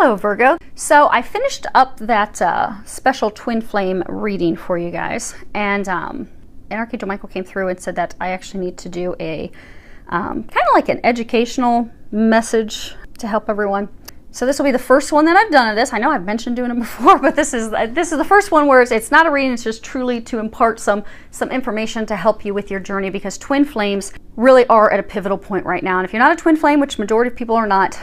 Hello Virgo. So I finished up that special twin flame reading for you guys, and Archangel Michael came through and said that I actually need to do a kind of like an educational message to help everyone. So this will be the first one that I've done of this. I know I've mentioned doing it before, but this is the first one where it's not a reading, it's just truly to impart some information to help you with your journey, because twin flames really are at a pivotal point right now. And if you're not a twin flame, which majority of people are not,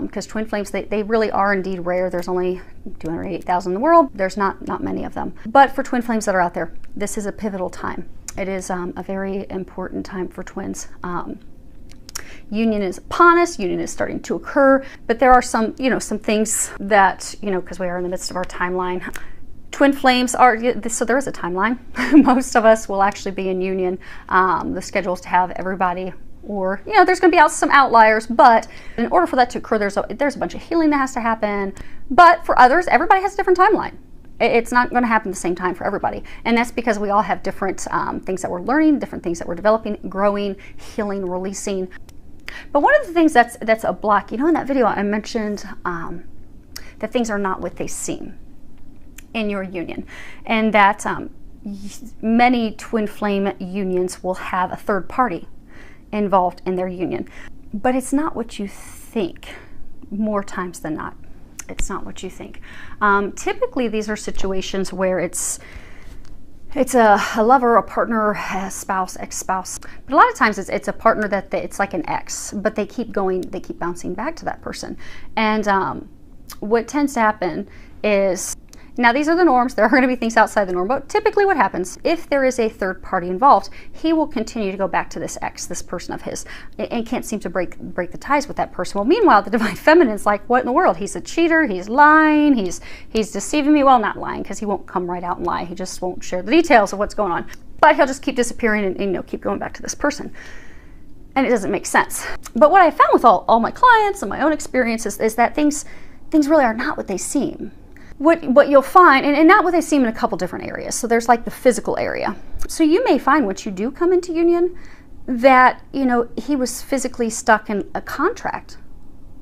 because twin flames, they really are indeed rare. There's only 208,000 in the world. There's not many of them. But for twin flames that are out there, this is a pivotal time. It is a very important time for twins. Union is upon us, union is starting to occur, but there are some things that, because we are in the midst of our timeline. Twin flames are, so there is a timeline. Most of us will actually be in union. The schedule is to have everybody, or, there's going to be some outliers, but in order for that to occur, there's a bunch of healing that has to happen. But for others, everybody has a different timeline. It's not going to happen at the same time for everybody. And that's because we all have different things that we're learning, different things that we're developing, growing, healing, releasing. But one of the things that's a block, in that video I mentioned that things are not what they seem in your union, and that many twin flame unions will have a third party involved in their union. But it's not what you think more times than not. It's not what you think. Typically, these are situations where it's a lover, a partner, a spouse, ex-spouse. But a lot of times it's a partner that it's like an ex, but they keep bouncing back to that person. And what tends to happen is, now these are the norms, there are going to be things outside the norm, but typically what happens, if there is a third party involved, he will continue to go back to this ex, this person of his, and can't seem to break the ties with that person. Well, meanwhile, the divine feminine's like, what in the world? He's a cheater, he's lying, he's deceiving me. Well, not lying, because he won't come right out and lie. He just won't share the details of what's going on. But he'll just keep disappearing and keep going back to this person. And it doesn't make sense. But what I found with all my clients and my own experiences is that things really are not what they seem. What you'll find, and not what they seem, in a couple different areas. So there's like the physical area. So you may find, once you do come into union, that, he was physically stuck in a contract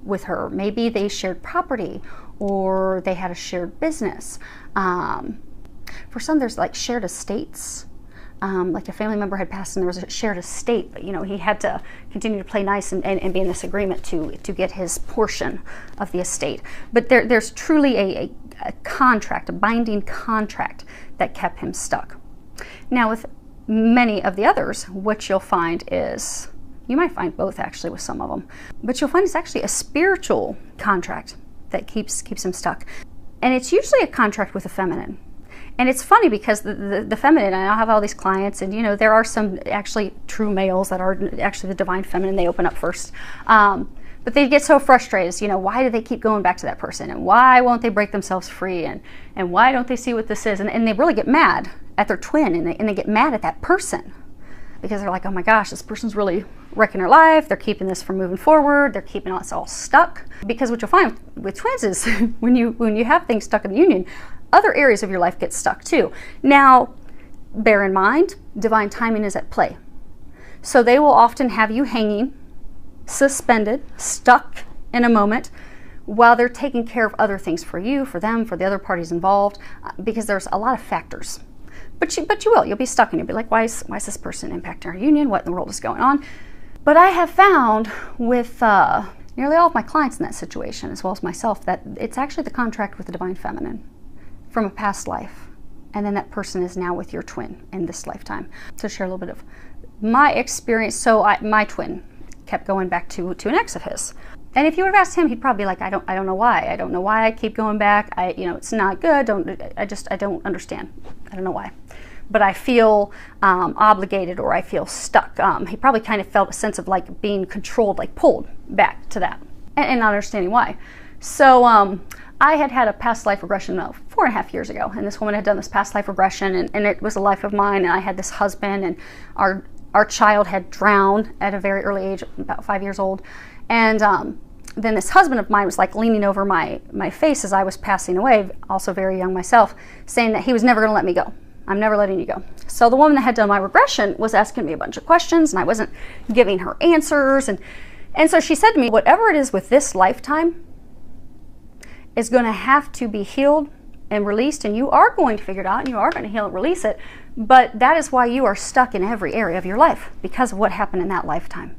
with her. Maybe they shared property, or they had a shared business. For some, there's like shared estates. Like a family member had passed and there was a shared estate, but he had to continue to play nice and be in this agreement to get his portion of the estate. But there's truly a contract, a binding contract that kept him stuck. Now with many of the others, what you'll find is, you might find both actually with some of them, but you'll find it's actually a spiritual contract that keeps him stuck. And it's usually a contract with a feminine. And it's funny because the feminine, and I have all these clients, and there are some actually true males that are actually the divine feminine. They open up first. But they get so frustrated, why do they keep going back to that person? And why won't they break themselves free? And why don't they see what this is? And they really get mad at their twin, and they get mad at that person. Because they're like, oh my gosh, this person's really wrecking their life. They're keeping this from moving forward. They're keeping us all stuck. Because what you'll find with twins is when you have things stuck in the union, other areas of your life get stuck too. Now, bear in mind, divine timing is at play. So they will often have you hanging, suspended, stuck in a moment, while they're taking care of other things for you, for them, for the other parties involved, because there's a lot of factors. But you'll be stuck, and you'll be like, why is this person impacting our union? What in the world is going on? But I have found with nearly all of my clients in that situation, as well as myself, that it's actually the contract with the divine feminine from a past life, and then that person is now with your twin in this lifetime. To share a little bit of my experience, so my twin kept going back to an ex of his, and if you would have asked him, he'd probably be like, I don't know why I keep going back. It's not good. I don't understand. I don't know why, but I feel obligated, or I feel stuck. He probably kind of felt a sense of like being controlled, like pulled back to that, and not understanding why. So I had a past life regression 4.5 years ago, and this woman had done this past life regression, and it was a life of mine, and I had this husband, and our child had drowned at a very early age, about 5 years old, and then this husband of mine was like leaning over my face as I was passing away, also very young myself, saying that he was never going to let me go. I'm never letting you go. So the woman that had done my regression was asking me a bunch of questions, and I wasn't giving her answers, and so she said to me, whatever it is with this lifetime, is going to have to be healed and released, and you are going to figure it out, and you are going to heal and release it. But that is why you are stuck in every area of your life, because of what happened in that lifetime.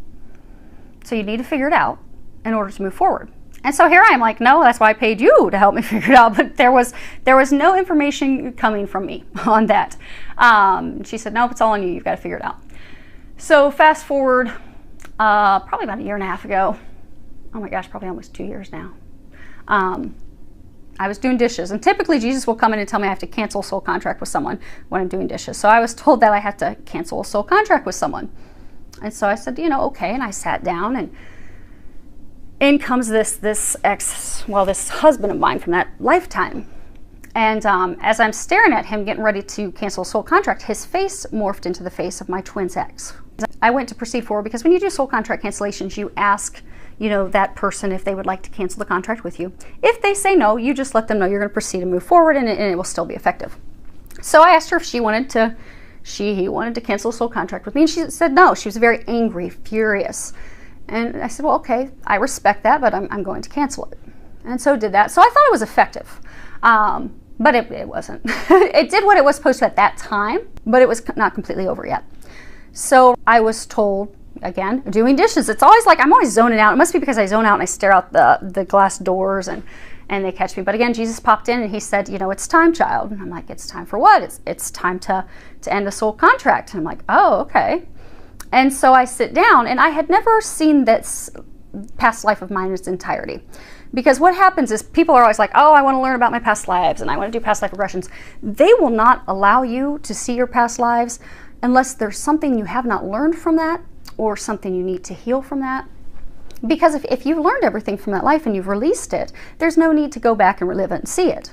So you need to figure it out in order to move forward. And so here I am like, no, that's why I paid you to help me figure it out. But there was no information coming from me on that. She said, nope, it's all on you. You've got to figure it out. So fast forward, probably about 1.5 years ago. Oh my gosh, probably almost 2 years now. I was doing dishes, and typically Jesus will come in and tell me I have to cancel a soul contract with someone when I'm doing dishes. So I was told that I had to cancel a soul contract with someone. And so I said, you know, okay. And I sat down, and in comes this husband of mine from that lifetime. And as I'm staring at him getting ready to cancel a soul contract, his face morphed into the face of my twin's ex. I went to proceed forward, because when you do soul contract cancellations, you ask, you know, that person if they would like to cancel the contract with you. If they say no, you just let them know you're going to proceed and move forward, and it will still be effective. So I asked her if he wanted to cancel a soul contract with me, and she said no. She was very angry, furious. And I said, well, okay, I respect that, but I'm going to cancel it. And so did that. So I thought it was effective, but it wasn't. It did what it was supposed to at that time, but it was not completely over yet. So I was told, again, doing dishes, it's always like I'm always zoning out. It must be because I zone out and I stare out the glass doors and they catch me. But again, Jesus popped in and he said, you know, it's time, child. And I'm like, it's time for what? It's time to end a soul contract. And I'm like, oh, okay. And so I sit down, and I had never seen this past life of mine in its entirety. Because what happens is people are always like, oh, I want to learn about my past lives and I want to do past life regressions. They will not allow you to see your past lives unless there's something you have not learned from that, or something you need to heal from that. Because if you've learned everything from that life and you've released it, there's no need to go back and relive it and see it.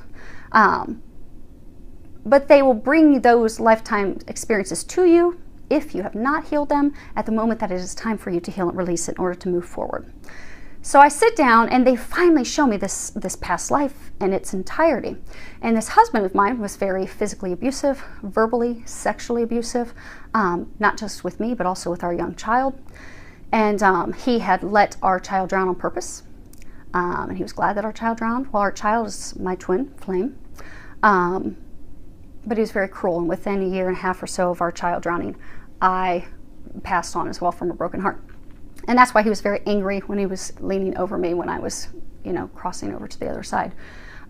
But they will bring those lifetime experiences to you if you have not healed them at the moment that it is time for you to heal and release it in order to move forward. So I sit down, and they finally show me this past life in its entirety. And this husband of mine was very physically abusive, verbally, sexually abusive, not just with me, but also with our young child. And he had let our child drown on purpose. And he was glad that our child drowned. Well, our child is my twin flame. But he was very cruel. And within 1.5 years or so of our child drowning, I passed on as well from a broken heart. And that's why he was very angry when he was leaning over me when I was, you know, crossing over to the other side.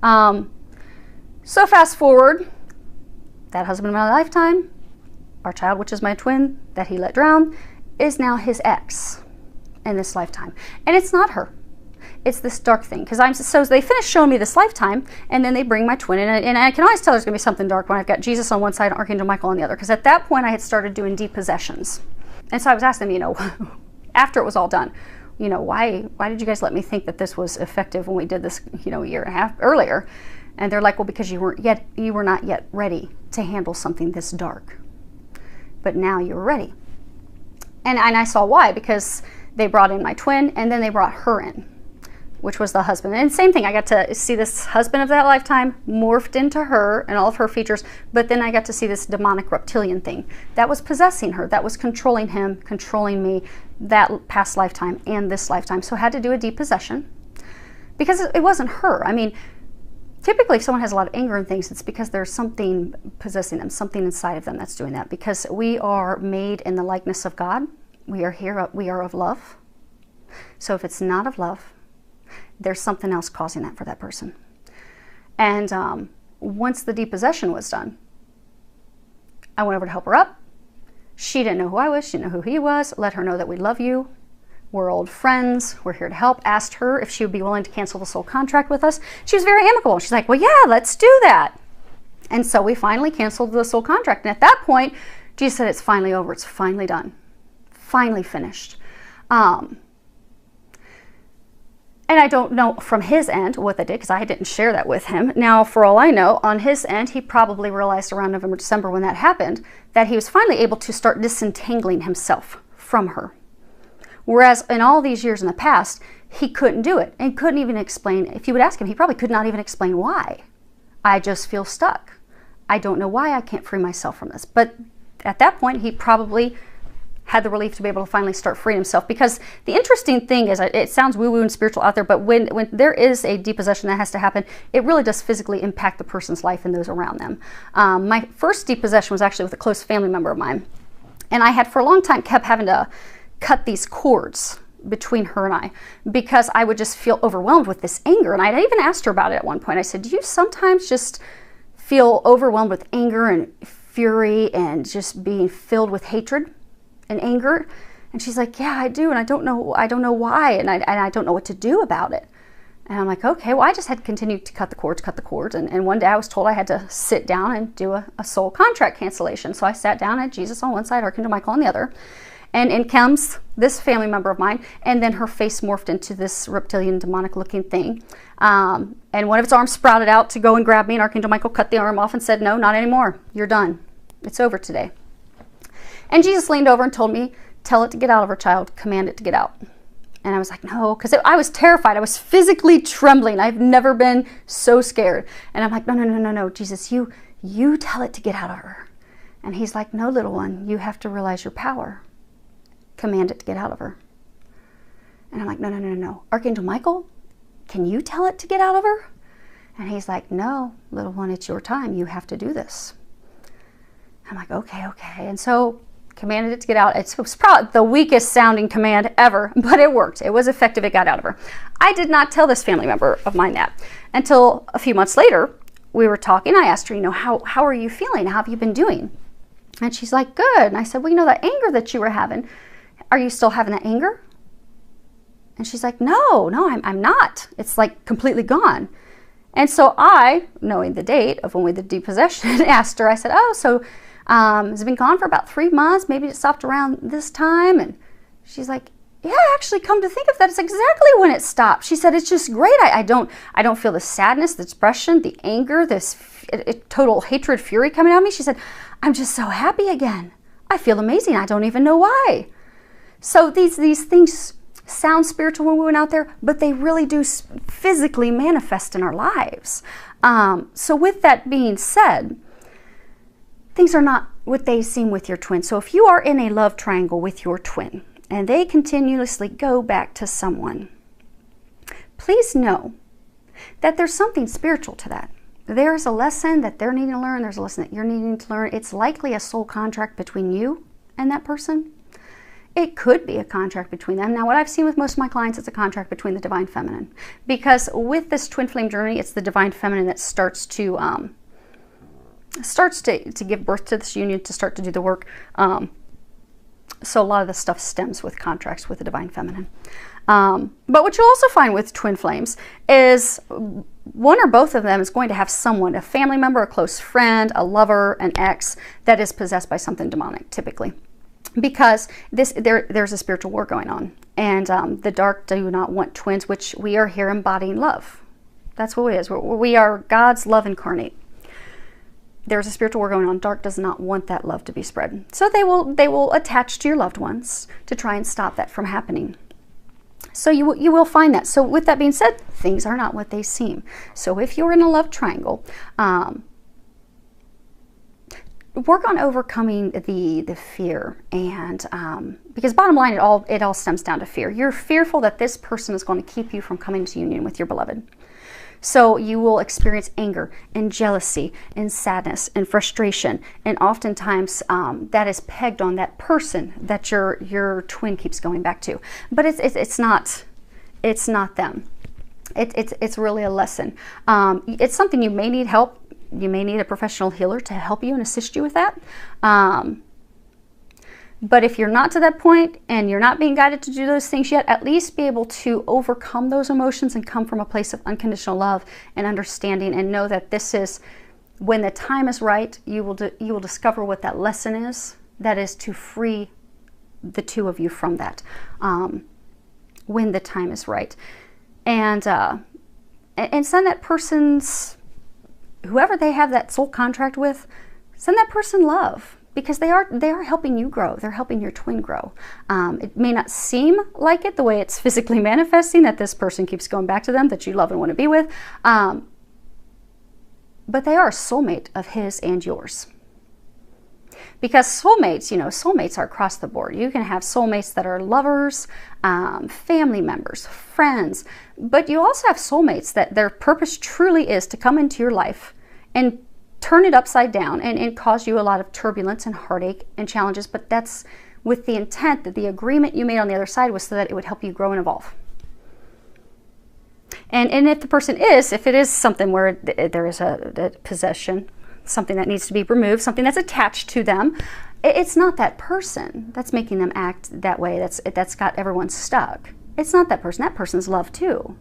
So fast forward, that husband of my lifetime, our child, which is my twin, that he let drown, is now his ex in this lifetime. And it's not her. It's this dark thing. So they finish showing me this lifetime, and then they bring my twin in. And I can always tell there's going to be something dark when I've got Jesus on one side and Archangel Michael on the other. Because at that point, I had started doing depossessions. And so I was asking them, you know, after it was all done, you know, why did you guys let me think that this was effective when we did this, you know, 1.5 years earlier? And they're like, well, because you were not yet ready to handle something this dark. But now you're ready. And I saw why, because they brought in my twin, and then they brought her in, which was the husband. And same thing, I got to see this husband of that lifetime morphed into her and all of her features, but then I got to see this demonic reptilian thing that was possessing her, that was controlling him, controlling me, that past lifetime and this lifetime. So I had to do a depossession, because it wasn't her. I mean, typically if someone has a lot of anger and things, it's because there's something possessing them, something inside of them that's doing that, because we are made in the likeness of God. We are of love. So if it's not of love, there's something else causing that for that person. And once the depossession was done, I went over to help her up. She didn't know who I was. She didn't know who he was. Let her know that we love you. We're old friends. We're here to help. Asked her if she would be willing to cancel the soul contract with us. She was very amicable. She's like, well, yeah, let's do that. And so we finally canceled the soul contract. And at that point, Jesus said, it's finally over. It's finally done. Finally finished. And I don't know from his end what they did, because I didn't share that with him. Now, for all I know, on his end, he probably realized around November, December when that happened, that he was finally able to start disentangling himself from her. Whereas in all these years in the past, he couldn't do it and couldn't even explain. If you would ask him, he probably could not even explain why. I just feel stuck. I don't know why I can't free myself from this. But at that point, he probably had the relief to be able to finally start freeing himself. Because the interesting thing is, it sounds woo-woo and spiritual out there, but when there is a depossession that has to happen, it really does physically impact the person's life and those around them. My first depossession was actually with a close family member of mine. And I had for a long time kept having to cut these cords between her and I, because I would just feel overwhelmed with this anger. And I even asked her about it at one point. I said, do you sometimes just feel overwhelmed with anger and fury and just being filled with hatred and anger? And she's like, yeah, I do. And I don't know why. And I don't know what to do about it. And I'm like, okay, well, I just had to continue to cut the cords. And one day I was told I had to sit down and do a soul contract cancellation. So I sat down, at Jesus on one side, Archangel Michael on the other. And in comes this family member of mine, and then her face morphed into this reptilian, demonic-looking thing. And one of its arms sprouted out to go and grab me, and Archangel Michael cut the arm off and said, no, not anymore. You're done. It's over today. And Jesus leaned over and told me, tell it to get out of her, child. Command it to get out. And I was like, no, because I was terrified. I was physically trembling. I've never been so scared. And I'm like, no, Jesus, you tell it to get out of her. And he's like, no, little one, you have to realize your power. Command it to get out of her. And I'm like, no. Archangel Michael, can you tell it to get out of her? And he's like, no, little one, it's your time. You have to do this. I'm like, okay. And so commanded it to get out. It was probably the weakest sounding command ever, but it worked. It was effective. It got out of her. I did not tell this family member of mine that until a few months later. We were talking. I asked her, how are you feeling? How have you been doing? And she's like, good. And I said, well, that anger that you were having, are you still having that anger? And she's like, no, I'm not. It's like completely gone. And so I, knowing the date of when we did depossession, asked her, I said, oh, so has it been gone for about 3 months? Maybe it stopped around this time. And she's like, yeah, actually, come to think of that, it's exactly when it stopped. She said, it's just great. I don't feel the sadness, the depression, the anger, this total hatred, fury coming out of me. She said, I'm just so happy again. I feel amazing. I don't even know why. So these things sound spiritual when we went out there, but they really do physically manifest in our lives. So with that being said, things are not what they seem with your twin. So if you are in a love triangle with your twin and they continuously go back to someone, please know that there's something spiritual to that. There's a lesson that they're needing to learn. There's a lesson that you're needing to learn. It's likely a soul contract between you and that person. It could be a contract between them. Now, what I've seen with most of my clients, it's a contract between the divine feminine. Because with this twin flame journey, it's the divine feminine that starts to give birth to this union, to start to do the work. So a lot of the stuff stems with contracts with the divine feminine. But what you'll also find with twin flames is one or both of them is going to have someone, a family member, a close friend, a lover, an ex, that is possessed by something demonic, typically. Because there's a spiritual war going on. And the dark do not want twins, which we are here embodying love. That's what it is. We are God's love incarnate. There's a spiritual war going on. Dark does not want that love to be spread. So they will attach to your loved ones to try and stop that from happening. So you will find that. So with that being said, things are not what they seem. So if you're in a love triangle, work on overcoming the fear, and because bottom line, it all stems down to fear. You're fearful that this person is going to keep you from coming into union with your beloved. So you will experience anger and jealousy and sadness and frustration, and oftentimes that is pegged on that person that your twin keeps going back to. But it's not them. It's really a lesson. It's something you may need help. You may need a professional healer to help you and assist you with that. But if you're not to that point and you're not being guided to do those things yet, at least be able to overcome those emotions and come from a place of unconditional love and understanding, and know that this is, when the time is right, you will discover what that lesson is. That is to free the two of you from that when the time is right. And send that person's, whoever they have that soul contract with, send that person love, because they are helping you grow. They're helping your twin grow. It may not seem like it the way it's physically manifesting, that this person keeps going back to them, that you love and want to be with, but they are a soulmate of his and yours. Because soulmates, you know, soulmates are across the board. You can have soulmates that are lovers, family members, friends, but you also have soulmates that their purpose truly is to come into your life and turn it upside down and cause you a lot of turbulence and heartache and challenges, but that's with the intent that the agreement you made on the other side was so that it would help you grow and evolve. And if the person is, if it is something where there is a possession, something that needs to be removed, something that's attached to them, it's not that person that's making them act that way, that's got everyone stuck. It's not that person. That person's love too.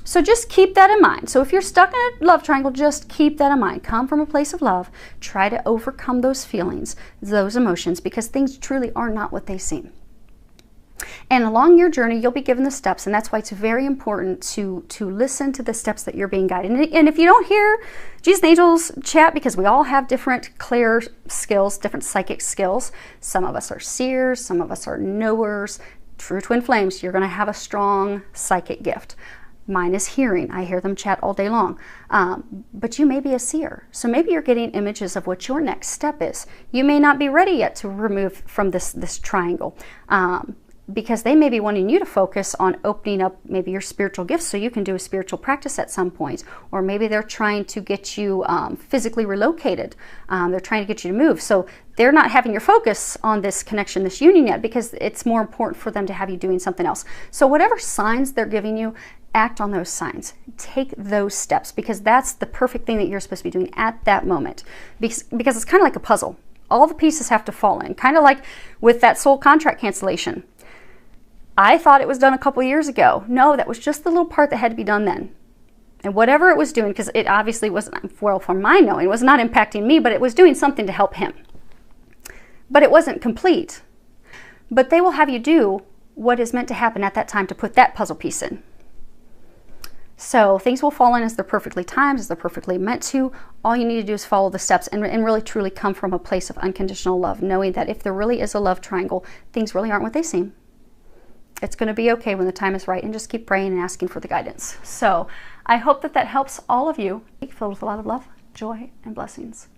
So just keep that in mind. So if you're stuck in a love triangle, just keep that in mind. Come from a place of love. Try to overcome those feelings, those emotions, because things truly are not what they seem. And along your journey, you'll be given the steps, and that's why it's very important to listen to the steps that you're being guided. And if you don't hear Jesus and Angels chat, because we all have different clair skills, different psychic skills. Some of us are seers, some of us are knowers. True twin flames, you're going to have a strong psychic gift. Mine is hearing. I hear them chat all day long. But you may be a seer. So maybe you're getting images of what your next step is. You may not be ready yet to remove from this triangle. Because they may be wanting you to focus on opening up maybe your spiritual gifts so you can do a spiritual practice at some point. Or maybe they're trying to get you physically relocated. They're trying to get you to move. So they're not having your focus on this connection, this union yet, because it's more important for them to have you doing something else. So whatever signs they're giving you, act on those signs. Take those steps, because that's the perfect thing that you're supposed to be doing at that moment. Because it's kind of like a puzzle. All the pieces have to fall in. Kind of like with that soul contract cancellation. I thought it was done a couple years ago. No, that was just the little part that had to be done then. And whatever it was doing, because it obviously wasn't, well, from my knowing, it was not impacting me, but it was doing something to help him. But it wasn't complete. But they will have you do what is meant to happen at that time to put that puzzle piece in. So things will fall in as they're perfectly timed, as they're perfectly meant to. All you need to do is follow the steps and really truly come from a place of unconditional love, knowing that if there really is a love triangle, things really aren't what they seem. It's going to be okay when the time is right, and just keep praying and asking for the guidance. So I hope that helps all of you. Filled with a lot of love, joy, and blessings.